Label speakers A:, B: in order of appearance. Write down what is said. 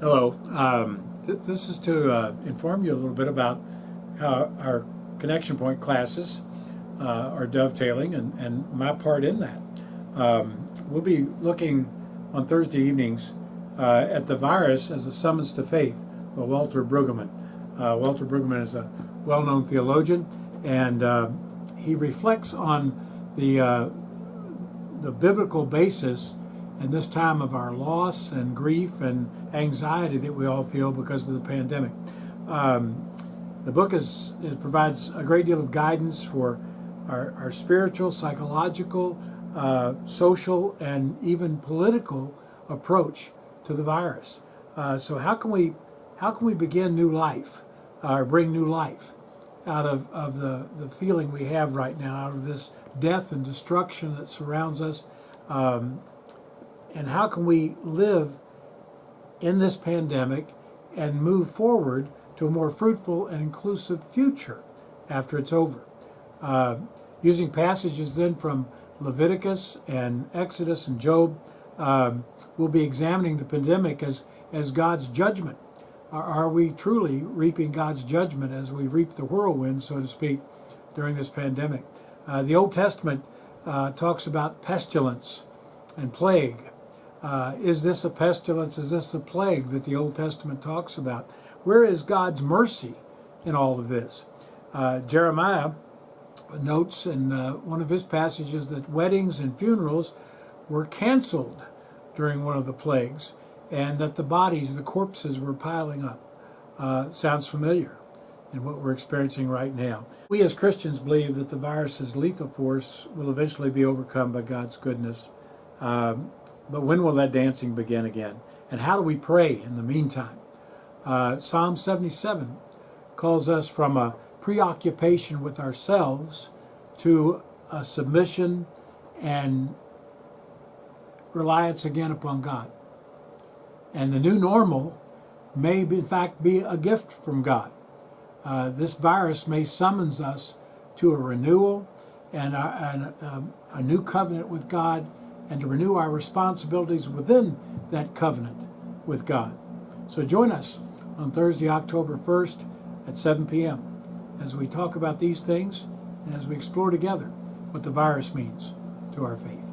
A: Hello. This is to inform you a little bit about how our Connection Point classes are dovetailing and my part in that. We'll be looking on Thursday evenings at the virus as a summons to faith by Walter Brueggemann. Walter Brueggemann is a well-known theologian, and he reflects on the biblical basis in this time of our loss and grief and anxiety that we all feel because of the pandemic. The book it provides a great deal of guidance for our spiritual, psychological, social, and even political approach to the virus. So how can we begin new life, or bring new life out of the feeling we have right now, out of this death and destruction that surrounds us? And how can we live in this pandemic and move forward to a more fruitful and inclusive future after it's over? Using passages then from Leviticus and Exodus and Job, we'll be examining the pandemic as God's judgment. Are we truly reaping God's judgment as we reap the whirlwind, so to speak, during this pandemic? The Old Testament talks about pestilence and plague. Is this a pestilence? Is this a plague that the Old Testament talks about? Where is God's mercy in all of this? Jeremiah notes in one of his passages that weddings and funerals were canceled during one of the plagues, and that the corpses were piling up. Sounds familiar in what we're experiencing right now. We as Christians believe that the virus's lethal force will eventually be overcome by God's goodness. But when will that dancing begin again? And how do we pray in the meantime? Psalm 77 calls us from a preoccupation with ourselves to a submission and reliance again upon God. And the new normal may, in fact, be a gift from God. This virus may summons us to a renewal and a new covenant with God, and to renew our responsibilities within that covenant with God. So join us on Thursday, October 1st at 7 p.m. as we talk about these things and as we explore together what the virus means to our faith.